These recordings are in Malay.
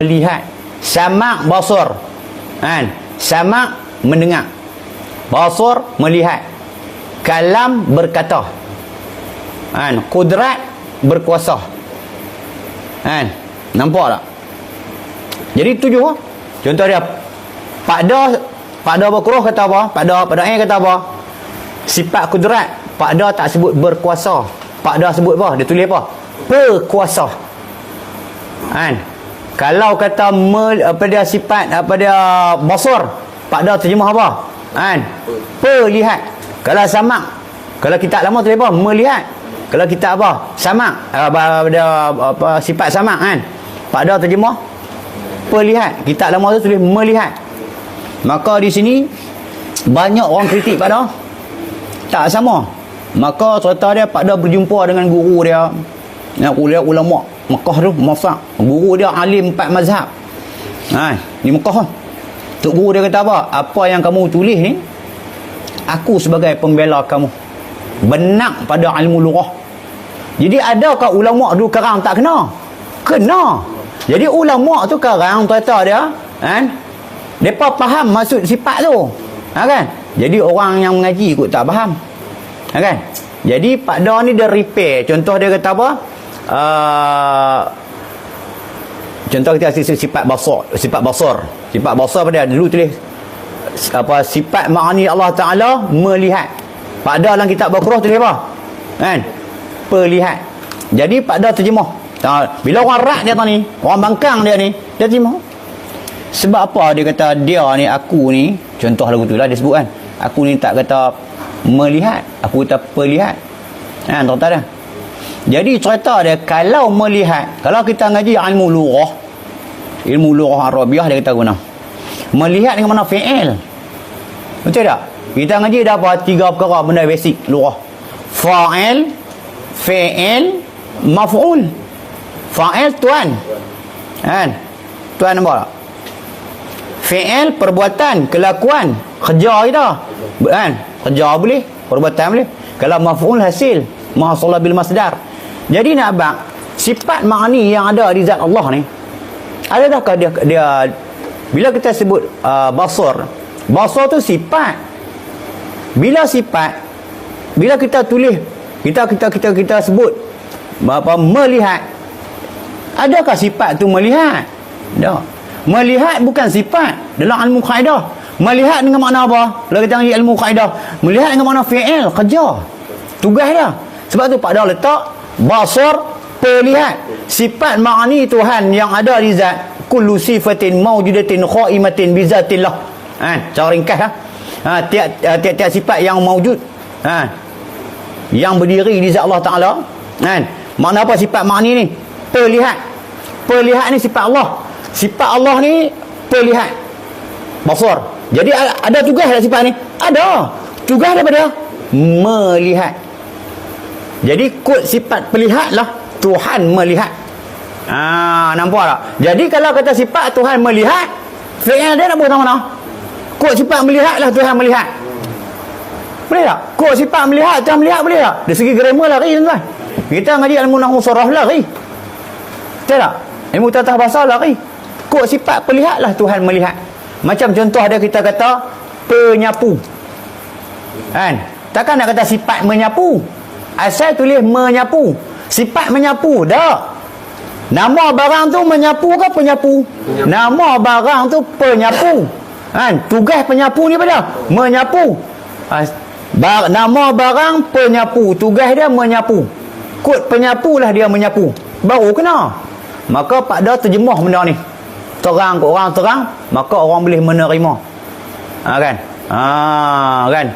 lihat. Samak basar. Kan? Samak mendengar. Basar melihat. Kalam berkata. Kan? Kudrat berkuasa. Kan? Nampak tak? Jadi tujuh. Contoh dia pada berkuruh kata apa? Pada kata apa? Sifat kudrat. Pada tak sebut berkuasa. Pada sebut apa? Dia tulis apa? Berkuasa. Kan? Kalau kata apa dia sifat apa dia basar, pada terjemah apa? Kan? Perlihat. Kalau samak, kalau kitab lama tulis apa? Melihat. Kalau kitab apa? Samak. Apa sifat samak kan? Pada terjemah perlihat. Kitab lama tu tulis melihat. Maka di sini banyak orang kritik pada tak sama. Maka cerita dia pada berjumpa dengan guru dia. Kuliah ulama Mekah tu, Mafak. Guru dia alim 4 mazhab. Di Mekah. Tok guru dia kata apa? Apa yang kamu tulis ni, aku sebagai pembela kamu. Benak pada ilmu lughah. Jadi adakah ulama dulu karang tak kena? Kena. Jadi ulama tu karang kata dia, kan? Depa faham maksud sifat tu. Kan? Jadi orang yang mengaji ikut tak faham. Kan? Jadi pada ni dia repair. Contoh dia kata apa? Contoh kita sifat basar. Sifat basar pada dulu tulis apa sifat ma'ani Allah Taala melihat. Pada dalam kitab Baqarah tulis apa? Kan? Perlihat. Jadi pada terjemah. Bila orang rak dia ni, orang bangkang dia ni, dia terjemah. Sebab apa dia kata dia ni, aku ni, contoh lagu tu lah dia sebut kan. Aku ni tak kata melihat, aku kata perlihat. Tuan-tuan dah. Jadi cerita dia kalau melihat, kalau kita ngaji ilmu lughah Arabiah dia kata guna. Melihat dengan mana fi'il. Betul tak? Kita ngaji dah apa 3 perkara benda basic lughah. Fa'il, fi'il, maf'ul. Fa'il tuan. Kan? Tuan nampak tak? Fi'il perbuatan, kelakuan, kerja kita. Kan? Kerja boleh, perbuatan boleh. Kalau maf'ul hasil, mahasala bil masdar. Jadi nak abang, sifat ma'ani yang ada di zat Allah ni, adakah dia bila kita sebut basar tu sifat. Bila sifat, bila kita tulis, kita sebut apa melihat, adakah sifat tu melihat? Tak. Melihat bukan sifat dalam ilmu kaedah. Melihat dengan makna apa? Kalau kita ngaji ilmu kaedah, melihat dengan makna fi'il, kerja, tugas dia. Sebab tu pada letak basar, perlihat. Sifat ma'ani Tuhan yang ada di zat, kullu sifatin mawjudatin khaimatin bi zatillah. Cara ringkas lah. Tiap-tiap sifat yang mawjud, yang berdiri di zat Allah Taala. Makna apa sifat ma'ani ni? Perlihat. Perlihat ni sifat Allah. Sifat Allah ni perlihat. Basar. Jadi ada tugas dalam sifat ni? Ada. Tugas daripada melihat. Jadi kod sifat perlihatlah Tuhan melihat. Nampak tak? Jadi kalau kata sifat Tuhan melihat, fi'il dia nak buat mana? Kod sifat melihatlah Tuhan melihat. Boleh tak? Kod sifat melihat Tuhan melihat boleh tak? Dari segi grammar lari tuan-tuan. Kita ngaji ilmu nahwu saraf lari. Betul tak? Ilmu tata bahasa lari. Kod sifat perlihatlah Tuhan melihat. Macam contoh ada kita kata penyapu. Kan? Takkan nak kata sifat menyapu. Asal tulis menyapu. Sifat menyapu. Tak. Nama barang tu menyapu ke penyapu? Nama barang tu penyapu. Kan? Tugas penyapu ni pada menyapu. Nama barang penyapu. Tugas dia menyapu. Kod penyapu lah dia menyapu. Baru kena. Maka pada terjemah benda ni. Terang ke orang terang, maka orang boleh menerima. Kan? Kan?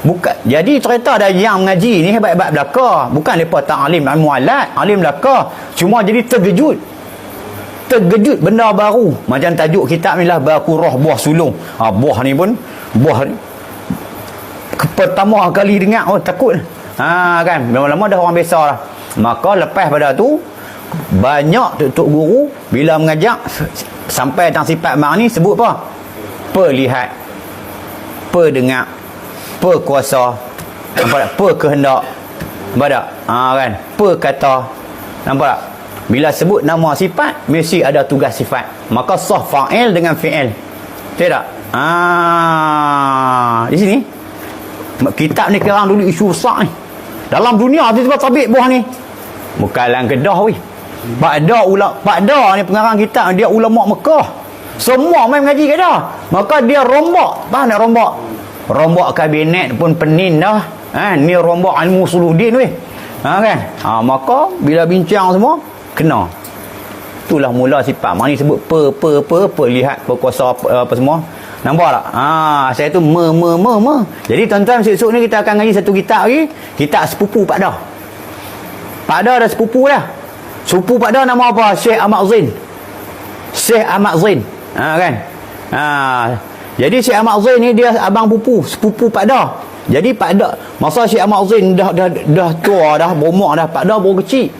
Bukan. Jadi cerita ada yang mengaji ni hebat-hebat belaka. Bukan mereka tak alim ilmu alat, alim belaka. Cuma jadi terkejut. Terkejut benda baru. Macam tajuk kitab ni lah Baqarah buah sulung. Buah ni pun buah ni pertama kali dengar takut. Kan? Lama-lama dah orang biasa lah. Maka lepas pada tu banyak tok guru bila mengajak sampai tentang sifat ma'ani sebut apa? Perlihat, perdengar, perkuasa, nampak tak? Perkehendak, nampak tak? Kan? Perkata, nampak tak? Bila sebut nama sifat mesti ada tugas sifat. maka sah fa'il dengan fi'il. Tidak? Di sini kitab ni kerang dulu isu besar ni. Dalam dunia tiba-tiba sabit buah ni. Bukan dalam Kedah weh. Pakda ni pengarang kitab, dia ulama Mekah. Semua main mengaji kat dia. Maka dia rombak. Faham nak rombak? Rombak kabinet pun penin dah. Ni rombak ilmu Suluddin weh. Kan? Maka bila bincang semua kena. Itulah mula sifat. Mana ni sebut lihat perkuasa apa semua. Nampak tak? Saya tu Jadi tuan-tuan, esok ni kita akan ngaji satu kitab lagi. Kitab sepupu Pakda. Pakda ada sepupu dah. Sepupu Pakda nama apa? Syekh Ahmad Zain. Syekh Ahmad Zain. Kan? Jadi Syekh Ahmad Zain ni dia abang sepupu Pakda. Jadi Pakda, masa Syekh Ahmad Zain dah tua dah, berumur dah, Pakda baru kecil.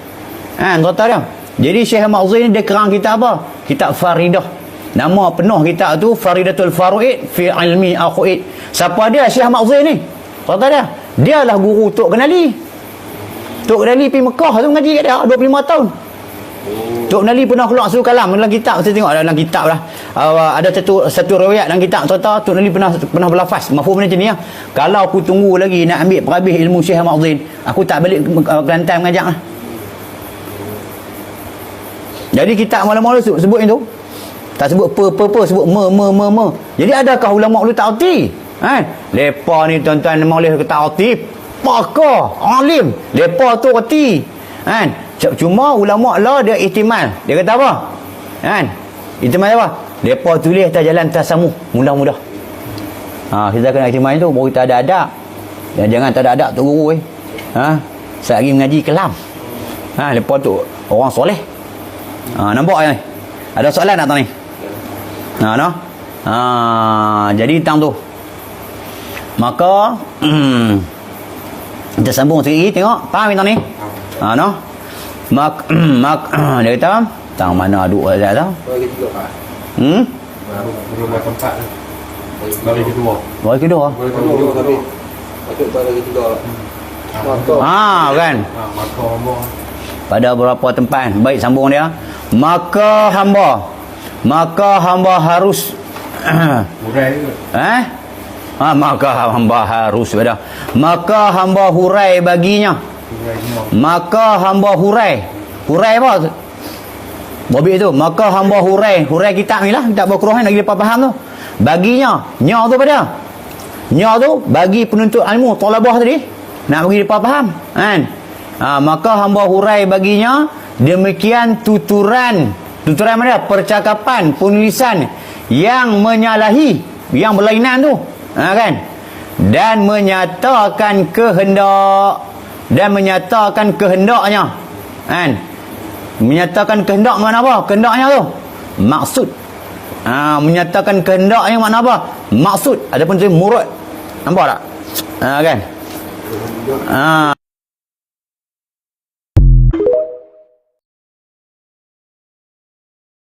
Tuan-tuan dia. Jadi Syekh Ahmad Zain ni dia kerang kitab apa? Kitab Faridah. Nama penuh kitab tu Faridatul Faruid fi ilmi akhuid. Siapa dia Syekh Ahmad Zain ni? Tuan-tuan dia. Dialah guru Tok Kenali. Tok Kenali pergi Mekah tu ngaji kat dia 25 tahun. Tok Kenali pernah keluar satu kalam dalam kitab. Saya tengok dalam kitab lah. Ada satu riwayat dalam kitab. Tuan-tuan, Tok Kenali pernah berlafaz. Mafhum macam ni ya. Kalau aku tunggu lagi nak ambil perhabis ilmu Syekh Ahmad Zain, aku tak balik Kelantan mengajak lah. Jadi kitab mula-mula sebut itu. Tak sebut sebut me. Jadi adakah ulama dulu tak erti? Lepa ni tuan-tuan memang boleh tak erti. Pakar, alim. Lepa tu erti. Cuma ulama lah dia ihtimal. Dia kata apa? Ihtimal apa? Lepa tulis atas jalan tasamuh, mudah-mudah. Kita kena ihtimal tu baru kita ada adab. Dan jangan tak ada adab tu guru Sehari mengaji kelam. Lepa tu orang soleh. Nampak ni? Ada soalan tak ni? Jadi tentang tu. Maka kita sambung sikit lagi, tengok. Faham kita ni? Dia kata tang mana aduk dah tahu. Bagi tiga Pak. Berapa tempat tu? Bagi kedua. Bagi kedua. Tapi patut bagi tiga lah. Kan? Maka hamba pada beberapa tempat. Baik, sambung dia. Maka hamba harus hurai ke? Maka hamba harus maka hamba hurai baginya. Maka hamba hurai apa? Bobik tu. Maka hamba hurai kitab ni lah, kitab Al-Quran nak kita faham tu. Baginya, nya tu pada. Nya tu bagi penuntut ilmu, talabah tadi. Nak bagi dia faham, kan? Maka hamba hurai baginya demikian tuturan mana? Percakapan, penulisan yang menyalahi, yang berlainan tu, kan? Dan menyatakan kehendaknya, kan? Menyatakan kehendak mana apa? Kehendaknya tu maksud. Menyatakan kehendaknya makna apa? Maksud. Adapun tu murad. Nampak tak? Kan?